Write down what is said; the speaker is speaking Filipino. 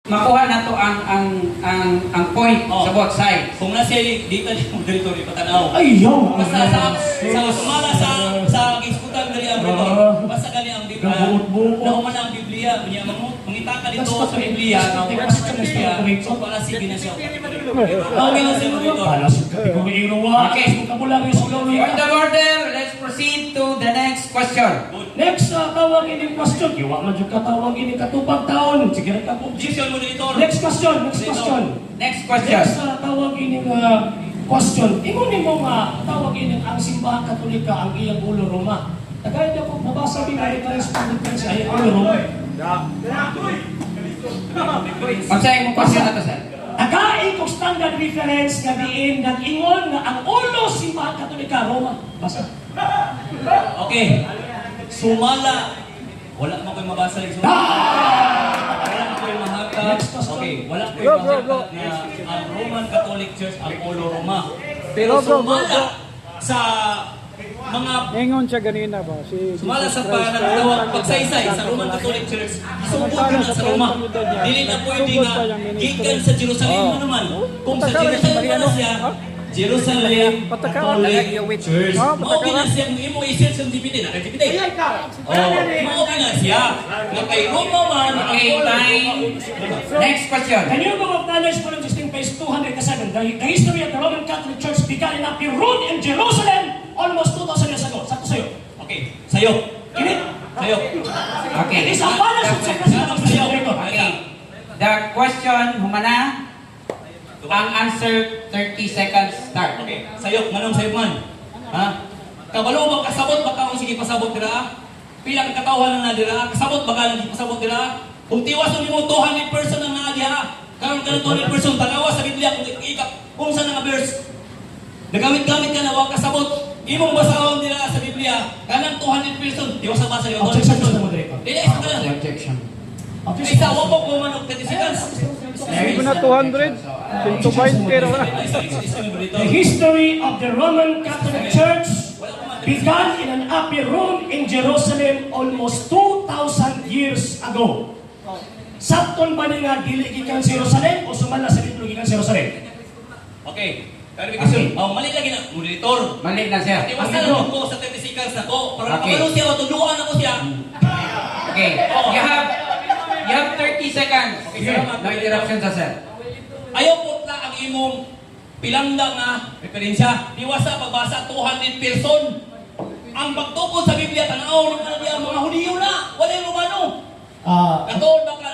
makuha na to ang point sa both sides. Kung nasa dito ni moderator ipatanaw. Ayaw! Basta sa sumala sa iskutan gali ang moderator. Basta gali ang Biblia. Nahuman ang Biblia, kunya mangita ka dito sa Biblia, so para sige na siya. Okay na siya moderator. Okay. Point of order, let's proceed to the next question. Next, tawag ini question. Iwa man yung katawag ini katupang taon. Sige na ka Objection moderator. Next question. Next question. Next, tawag ini question. Ingon mo nga, tawag ini ang simbahan Katolika ang iyang ulo Roma. Tagay na po, mabasa din ang correspondent sa iyang ulo Roma. Pagsayin mo question na to, sir. Tagay kong standard reference nga diin nag-ingon nga ang ulo simbahan Katolika Roma. Basa. Okay. Sumala. Wala mo ko'y mabasa yung sumala. Wala mo ko'y mahagkag. Okay. Wala ko'y mahagkag na ang Roman Catholic Church ang ulo Roma. Pero sumala sa mga Ingon siya ganina ba? sumala sa panatawag pagsaysay sa Roman Catholic Church, isubok na sa Roma. Dili na pwede nga gikan sa Jerusalem mo naman. Kung sa Jerusalem na siya, Jerusalem Catholic Church. Maogi na siya, imo isil sa DVD na DVD. Maogi na siya. Na kay Roma man, Okay, time. Next question. Can you acknowledge for existing page 207? The history of the Roman Catholic Church began in Epirun in Jerusalem almost 2,000 years ago. Sakto sa'yo. okay, sayo. Kinit? Sayo. Okay. It is a balance of secrecy of the Director. Okay. The question, humana. Ang answer, 30 seconds start. Okay, sayo, manong sayo man. Ha? Kabalo ba kasabot baka kung sige pasabot dira? Pila ka katawan na dira? Kasabot baka lang pasabot dira? Kung tiwas mo 200 person ang naa diha. Karon ka 200 person tanawa sa Biblia kung saan nga verse. Nagamit-gamit ka na wa kasabot. Imong basahon dira sa Biblia kanang 200 person. Tiwas sa basa yung 200 person. Dili isa ka lang. Objection. Ay sa wa ko man og 30 seconds. Hindi ko na 200. 120 raw na. The history of the Roman Catholic Church began in an upper room in Jerusalem almost 2,000 years ago. Sakton ba nga dili gikan sa Jerusalem o sumala sa dito gikan sa Jerusalem? Okay. Clarification. Oh, mali lagi na moderator. Mali na, sir. Iwasan lang ko sa 30 seconds na ko. Para Okay. kapalo siya, matuluan ako siya. Okay. You have 30 seconds. Okay, salamat. No interruption, sir. Ayaw po na ang imong pilangdang na referensya. Iwasa pagbasa 200 person. Ang pagtukod sa Biblia, tanaw na niya mga Hudiyo na. Wala yung Romano. Katol baka.